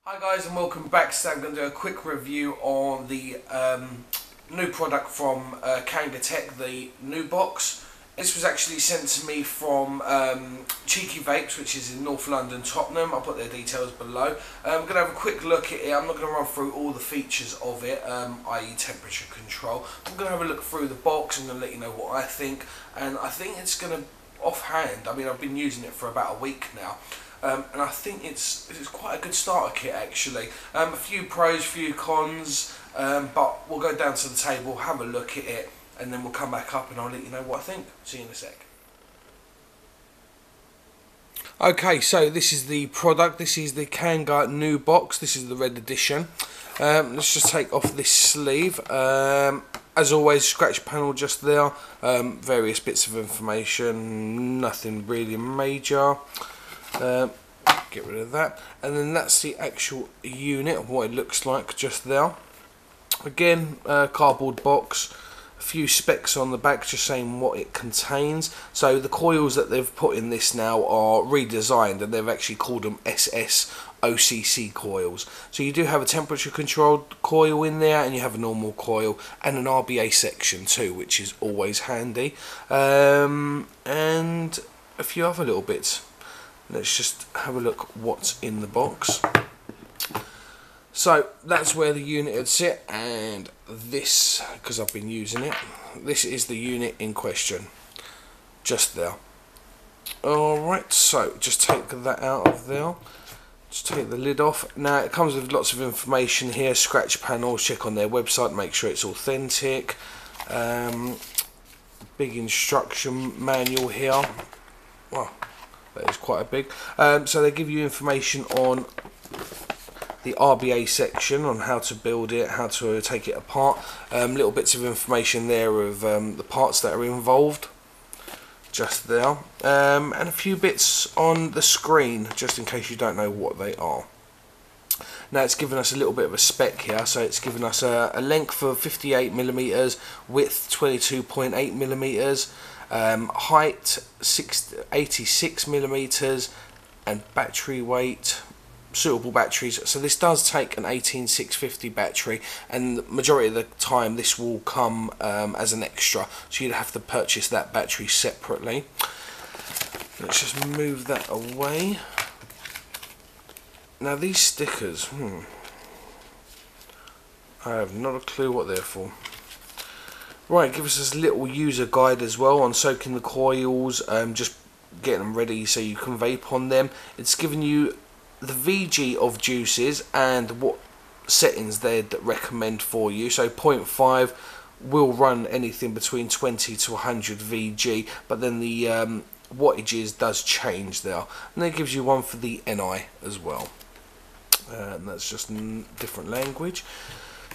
Hi guys and welcome back. So I'm going to do a quick review on the new product from Kanger, the Nebox. This was actually sent to me from Cheeky Vapes, which is in North London, Tottenham. I'll put their details below. I'm going to have a quick look at it. I'm not going to run through all the features of it, i.e. temperature control. I'm going to have a look through the box and let you know what I think. And I think it's going to, offhand, I mean I've been using it for about a week now. And I think it's quite a good starter kit actually. A few pros, few cons, but we'll go down to the table, have a look at it, and then we'll come back up and I'll let you know what I think. See you in a sec. Okay, so this is the product. This is the Kanger Nebox. This is the red edition. Let's just take off this sleeve. As always, scratch panel just there. Various bits of information. Nothing really major. Get rid of that, and then that's the actual unit of what it looks like just there. Again, cardboard box, a few specs on the back just saying what it contains. So the coils that they've put in this now are redesigned, and they've actually called them SS OCC coils. So you do have a temperature controlled coil in there, and you have a normal coil and an RBA section too, which is always handy, and a few other little bits. Let's just have a look what's in the box. So that's where the unit would sit, and this, because I've been using it, this is the unit in question, just there. Alright, so just take that out of there, just take the lid off. Now it comes with lots of information here, scratch panels, check on their website, make sure it's authentic. Big instruction manual here. Wow. That is quite a big. So they give you information on the RBA section, on how to build it, how to take it apart. Little bits of information there of the parts that are involved, just there. And a few bits on the screen, just in case you don't know what they are. Now it's given us a little bit of a spec here, so it's given us a length of 58mm, width 22.8mm, height 86mm, and battery weight, suitable batteries. So this does take an 18650 battery, and the majority of the time this will come as an extra, so you'd have to purchase that battery separately. Let's just move that away. Now these stickers, I have not a clue what they're for. Right, give us this little user guide as well on soaking the coils, just getting them ready so you can vape on them. It's giving you the VG of juices and what settings they'd recommend for you. So 0.5 will run anything between 20 to 100 VG, but then the wattages does change there. And then it gives you one for the NI as well. And that's just different language.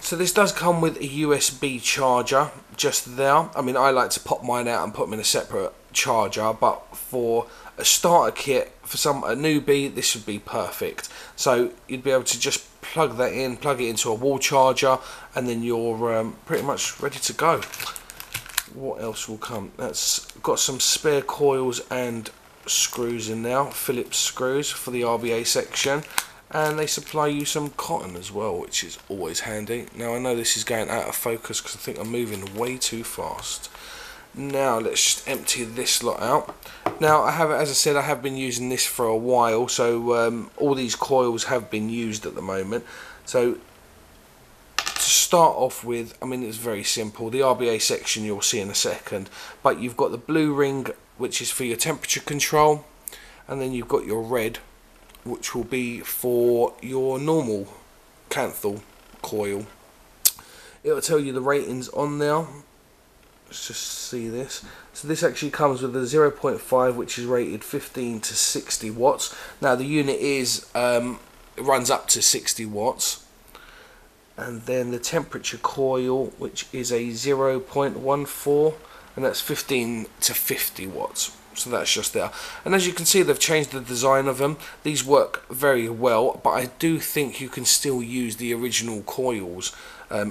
So this does come with a USB charger just there. I mean, I like to pop mine out and put them in a separate charger, but for a starter kit, for a newbie, this would be perfect. So you'd be able to just plug that in, plug it into a wall charger, and then you're pretty much ready to go. What else will come? That's got some spare coils and screws in there, Phillips screws for the RBA section. And they supply you some cotton as well, which is always handy. Now I know this is going out of focus because I think I'm moving way too fast. Now let's just empty this lot out. Now I have, as I said, I have been using this for a while, so all these coils have been used at the moment. So to start off with, I mean, it's very simple. The RBA section you'll see in a second, but you've got the blue ring, which is for your temperature control, and then you've got your red, which will be for your normal Kanthal coil. It'll tell you the ratings on there. Let's just see this. So this actually comes with a 0.5, which is rated 15 to 60 watts. Now the unit is it runs up to 60 watts. And then the temperature coil, which is a 0.14, and that's 15 to 50 watts. So that's just there. And as you can see, they've changed the design of them. These work very well, but I do think you can still use the original coils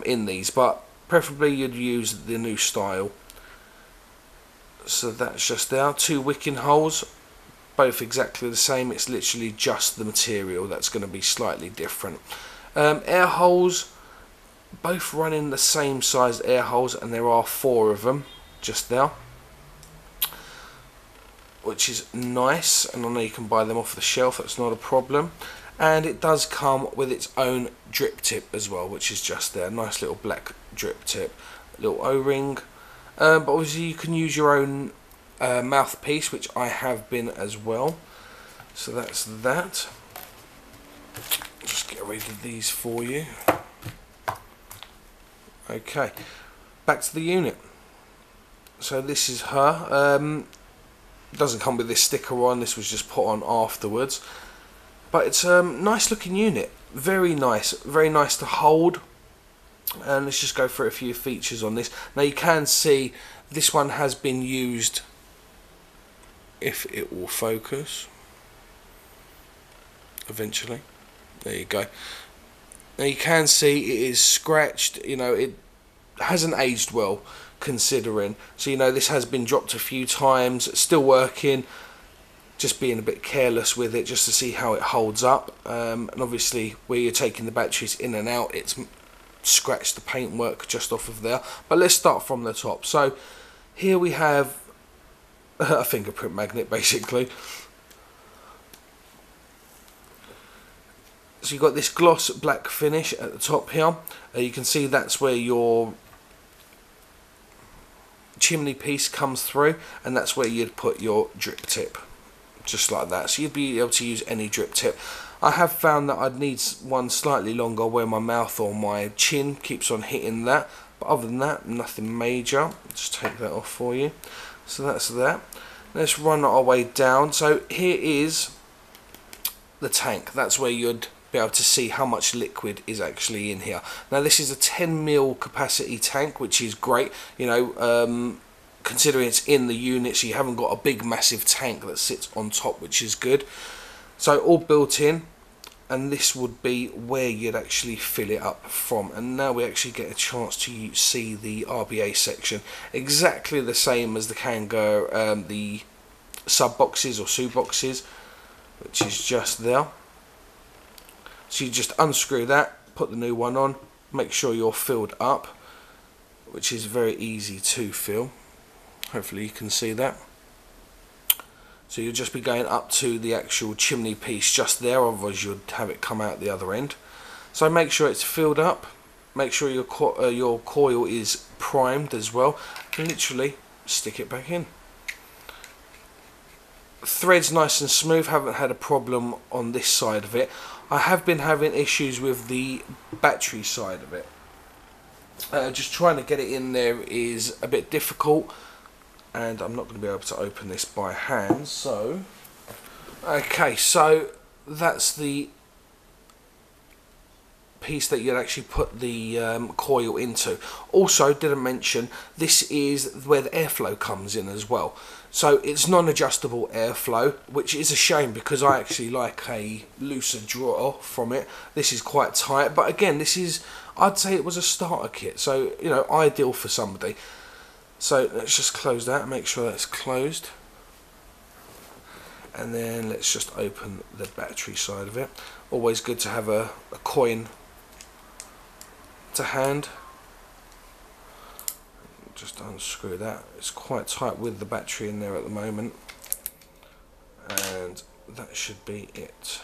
in these, but preferably you'd use the new style. So that's just there. 2 wicking holes, both exactly the same. It's literally just the material that's going to be slightly different. Air holes, both running the same size air holes, and there are 4 of them just there, which is nice, and I know you can buy them off the shelf, that's not a problem. And it does come with its own drip tip as well, which is just there, nice little black drip tip, little O-ring. But obviously you can use your own mouthpiece, which I have been as well. So that's that. Just get rid of these for you. Okay, back to the unit. So this is her. Doesn't come with this sticker on, this was just put on afterwards. But it's a nice looking unit, very nice to hold. And let's just go through a few features on this. Now you can see this one has been used, if it will focus eventually. There you go. Now you can see it is scratched, you know, it hasn't aged well considering. So you know this has been dropped a few times, still working. Just being a bit careless with it just to see how it holds up, and obviously where you're taking the batteries in and out, it's scratched the paintwork just off of there. But let's start from the top. So here we have a fingerprint magnet basically. So you've got this gloss black finish at the top here. You can see that's where your chimney piece comes through, and that's where you'd put your drip tip. Just like that, so you'd be able to use any drip tip. I have found that I'd need one slightly longer where my mouth or my chin keeps on hitting that, but other than that, nothing major. Just take that off for you. So that's that. Let's run our way down. So here is the tank. That's where you'd be able to see how much liquid is actually in here. Now this is a 10 ml capacity tank, which is great, you know, considering it's in the unit, so you haven't got a big massive tank that sits on top, which is good. So all built in, and this would be where you'd actually fill it up from. And now we actually get a chance to see the RBA section, exactly the same as the Kanger, the sub boxes or sub boxes, which is just there. So you just unscrew that, put the new one on, make sure you're filled up, which is very easy to fill. Hopefully you can see that. So you'll just be going up to the actual chimney piece just there, otherwise you'd have it come out the other end. So make sure it's filled up, make sure your coil is primed as well, and literally stick it back in. Thread's nice and smooth, haven't had a problem on this side of it. I have been having issues with the battery side of it. Just trying to get it in there is a bit difficult, and I'm not going to be able to open this by hand. So okay, so that's the piece that you'd actually put the coil into. Also, didn't mention, this is where the airflow comes in as well. So it's non-adjustable airflow, which is a shame because I actually like a looser draw from it. This is quite tight, but again, this is, I'd say it was a starter kit, so you know, ideal for somebody. So let's just close that, make sure that's closed, and then let's just open the battery side of it. Always good to have a coin to hand. Just unscrew that. It's quite tight with the battery in there at the moment, and that should be it.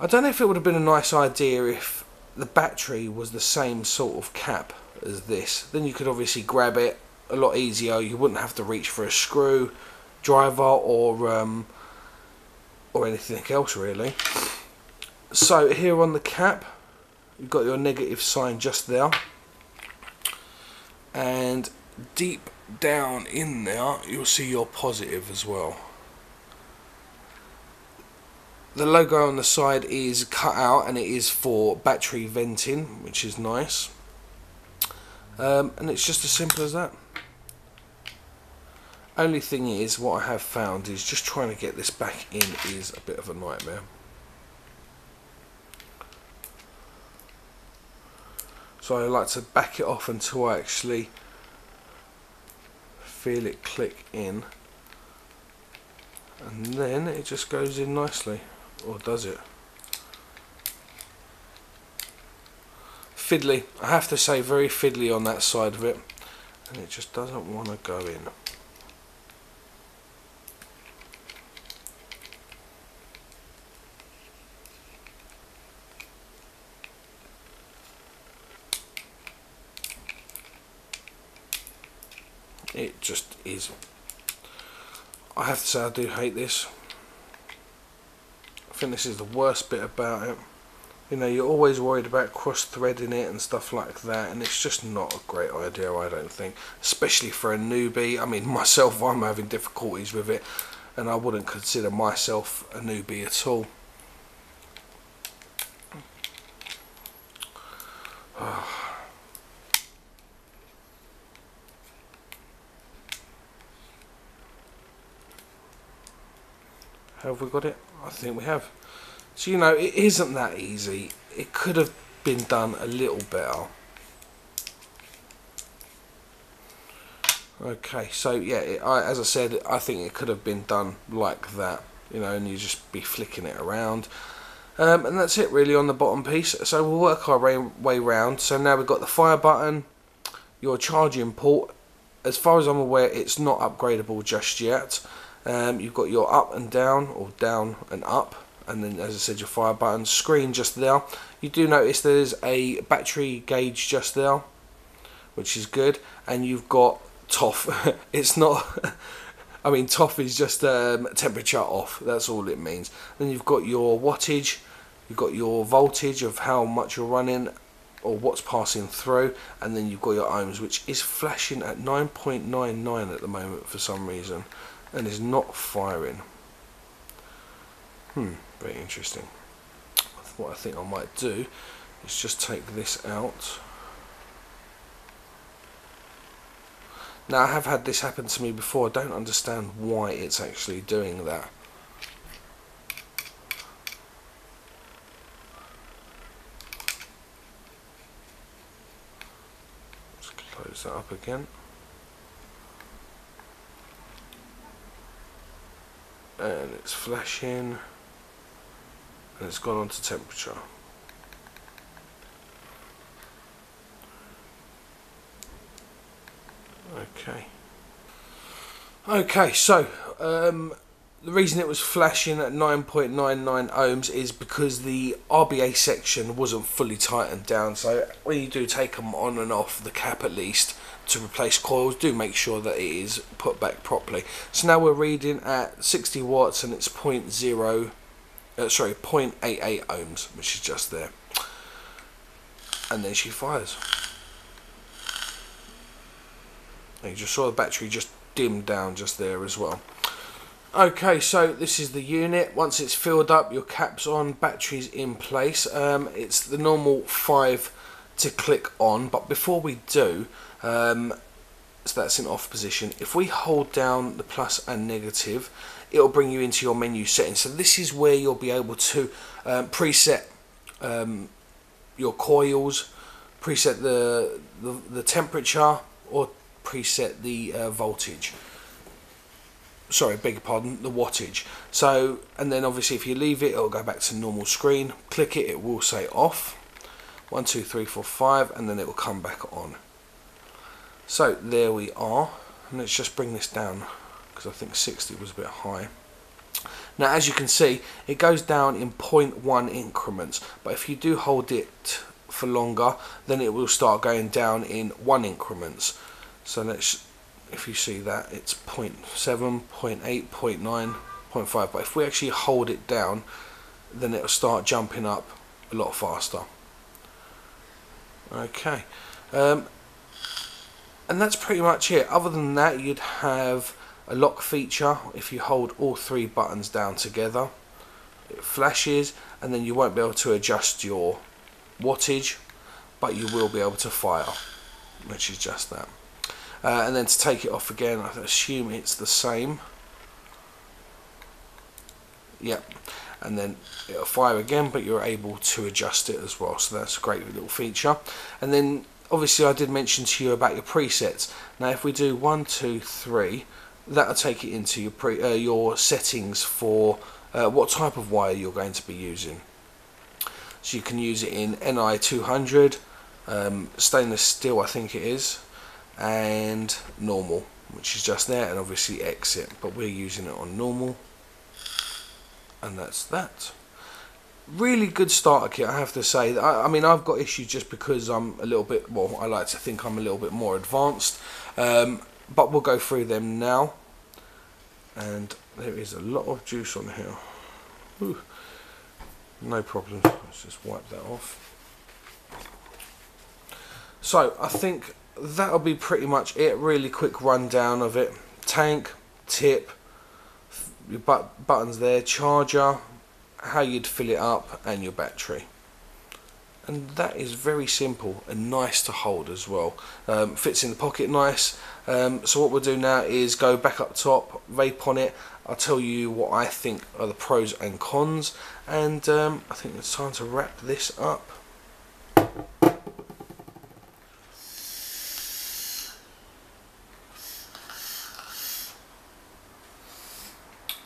I don't know if it would have been a nice idea if the battery was the same sort of cap as this. Then you could obviously grab it a lot easier. You wouldn't have to reach for a screw driver or anything else really. So here on the cap, you've got your negative sign just there, and deep down in there you'll see your positive as well. The logo on the side is cut out, and it is for battery venting, which is nice. And it's just as simple as that. Only thing is, what I have found is just trying to get this back in is a bit of a nightmare. So I like to back it off until I actually feel it click in. and then it just goes in nicely, or does it? Fiddly, I have to say, very fiddly on that side of it, and it just doesn't want to go in. It just is. I have to say, I do hate this. I think this is the worst bit about it. You know, you're always worried about cross-threading it and stuff like that, and it's just not a great idea, I don't think. Especially for a newbie. I mean, myself, I'm having difficulties with it, and I wouldn't consider myself a newbie at all. Have we got it? I think we have. So, you know, it isn't that easy. It could have been done a little better. Okay, so yeah, as I said, I think it could have been done like that, you know, and you just be flicking it around. And that's it really on the bottom piece. So we'll work our way round. So now we've got the fire button, your charging port. As far as I'm aware, it's not upgradable just yet. You've got your up and down, or down and up, and then, as I said, your fire button. Screen just there. You do notice there's a battery gauge just there, which is good. And you've got TOF. It's not I mean, TOF is just temperature off, that's all it means. Then you've got your wattage, you've got your voltage of how much you're running or what's passing through, and then you've got your ohms, which is flashing at 9.99 at the moment for some reason, and is not firing. Very interesting. What I think I might do is just take this out. Now, I have had this happen to me before. I don't understand why it's actually doing that. Let's close that up again. And it's flashing. And it's gone on to temperature. Okay, so the reason it was flashing at 9.99 ohms is because the RBA section wasn't fully tightened down. So when you do take them on and off the cap, at least to replace coils, do make sure that it is put back properly. So now we're reading at 60 watts and it's 0.88 ohms, which is just there. And then she fires. And you just saw the battery just dimmed down just there as well. Okay, so this is the unit. Once it's filled up, your cap's on, battery's in place. It's the normal 5 to click on, but before we do, so that's in off position. If we hold down the plus and negative, it'll bring you into your menu settings. So this is where you'll be able to preset your coils, preset the temperature, or preset the voltage. Sorry, beg your pardon, the wattage. So, and then obviously if you leave it, it'll go back to normal screen. Click it, it will say off. 1, 2, 3, 4, 5, and then it will come back on. So there we are. And let's just bring this down, because I think 60 was a bit high. Now, as you can see, it goes down in 0.1 increments, but if you do hold it for longer, then it will start going down in 1 increments. So let's, if you see that, it's 0.7, 0.8, 0.9, 0.5, but if we actually hold it down, then it'll start jumping up a lot faster. Okay, and that's pretty much it. Other than that, you'd have a lock feature. If you hold all 3 buttons down together, it flashes, and then you won't be able to adjust your wattage, but you will be able to fire, which is just that. And then to take it off again, I assume it's the same. Yep. And then it'll fire again, but you're able to adjust it as well. So that's a great little feature. And then obviously I did mention to you about your presets. Now if we do 1, 2, 3, that'll take it into your settings for what type of wire you're going to be using. So you can use it in Ni 200, stainless steel I think it is, and normal, which is just there, and obviously exit, but we're using it on normal, and that's that. Really good starter kit, I have to say. I mean, I've got issues just because I'm a little bit, well, I like to think I'm a little bit more advanced, but we'll go through them now. And there is a lot of juice on here. Whew. No problem, let's just wipe that off. So I think that'll be pretty much it. Really quick rundown of it. Tank, tip, your buttons there, charger, how you'd fill it up, and your battery. And that is very simple and nice to hold as well. Fits in the pocket nice. So what we'll do now is go back up top, vape on it. I'll tell you what I think are the pros and cons, and I think it's time to wrap this up.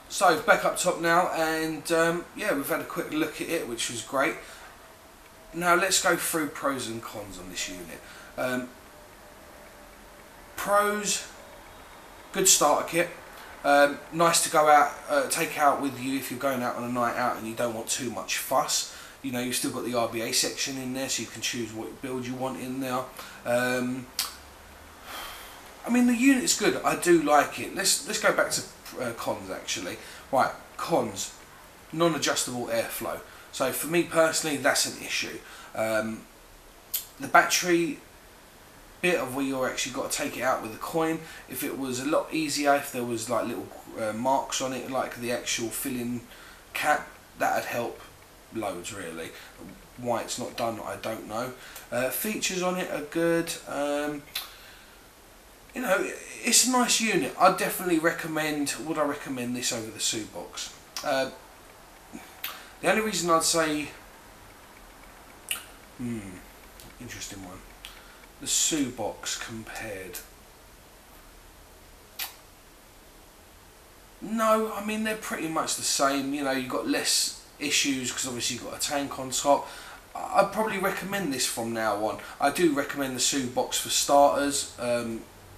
So back up top now, and yeah, we've had a quick look at it, which was great. Now let's go through pros and cons on this unit. Pros, good starter kit. Nice to go out, take out with you if you're going out on a night out and you don't want too much fuss. You know, you've still got the RBA section in there, so you can choose what build you want in there. I mean, the unit's good. I do like it. Let's go back to cons actually. Right, cons: non-adjustable airflow. So for me personally, that's an issue. The battery bit of where you're actually got to take it out with a coin. If it was a lot easier, if there was like little marks on it, like the actual filling cap, that'd help loads really. Why it's not done, I don't know. Features on it are good. You know, it's a nice unit. I'd definitely recommend. Would I recommend this over the Nebox? The only reason I'd say, interesting one, the Nebox compared. No, I mean they're pretty much the same. You know, you've got less issues because obviously you've got a tank on top. I'd probably recommend this from now on. I do recommend the Nebox for starters.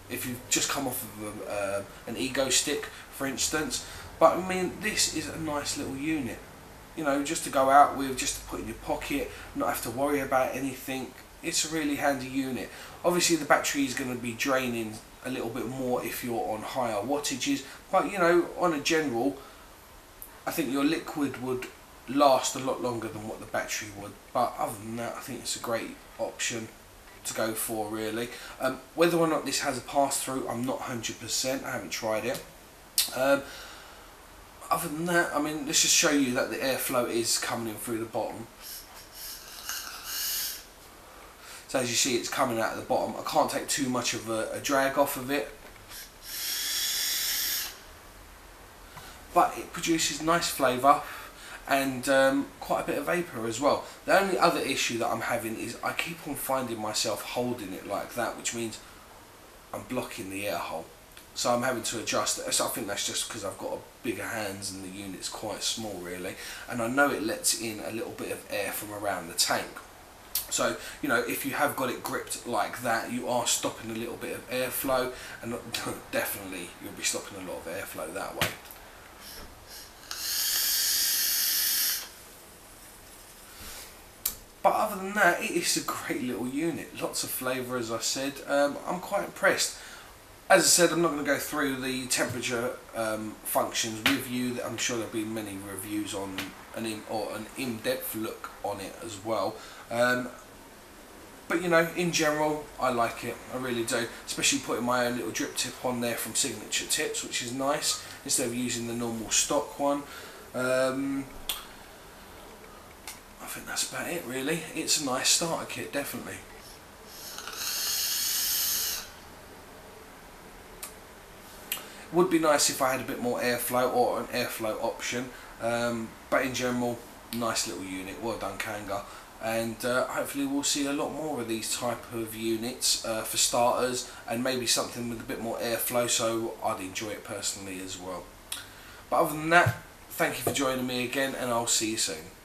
If you've just come off of an Ego stick, for instance. But I mean, this is a nice little unit. You know, just to go out with, just to put in your pocket, not have to worry about anything. It's a really handy unit. Obviously the battery is going to be draining a little bit more if you're on higher wattages, but you know, on a general, I think your liquid would last a lot longer than what the battery would. But other than that, I think it's a great option to go for really. Whether or not this has a pass-through, I'm not 100%, I haven't tried it. Other than that, I mean, let's just show you that the airflow is coming in through the bottom. So as you see, it's coming out of the bottom. I can't take too much of a drag off of it, but it produces nice flavour and quite a bit of vapour as well. The only other issue that I'm having is I keep on finding myself holding it like that, which means I'm blocking the air hole. So I'm having to adjust it. So I think that's just because I've got bigger hands and the unit's quite small really. And I know it lets in a little bit of air from around the tank. So, you know, if you have got it gripped like that, you are stopping a little bit of airflow, and definitely you'll be stopping a lot of airflow that way. But other than that, it is a great little unit. Lots of flavour, as I said. I'm quite impressed. As I said, I'm not going to go through the temperature functions with you. I'm sure there'll be many reviews on an in-depth look on it as well. But you know, in general, I like it. I really do. Especially putting my own little drip tip on there from Signature Tips, which is nice, instead of using the normal stock one. I think that's about it really. It's a nice starter kit, definitely. Would be nice if I had a bit more airflow or an airflow option, but in general, Nice little unit, well done Kanger. And hopefully we'll see a lot more of these type of units for starters, and maybe something with a bit more airflow, so I'd enjoy it personally as well. But other than that, thank you for joining me again, and I'll see you soon.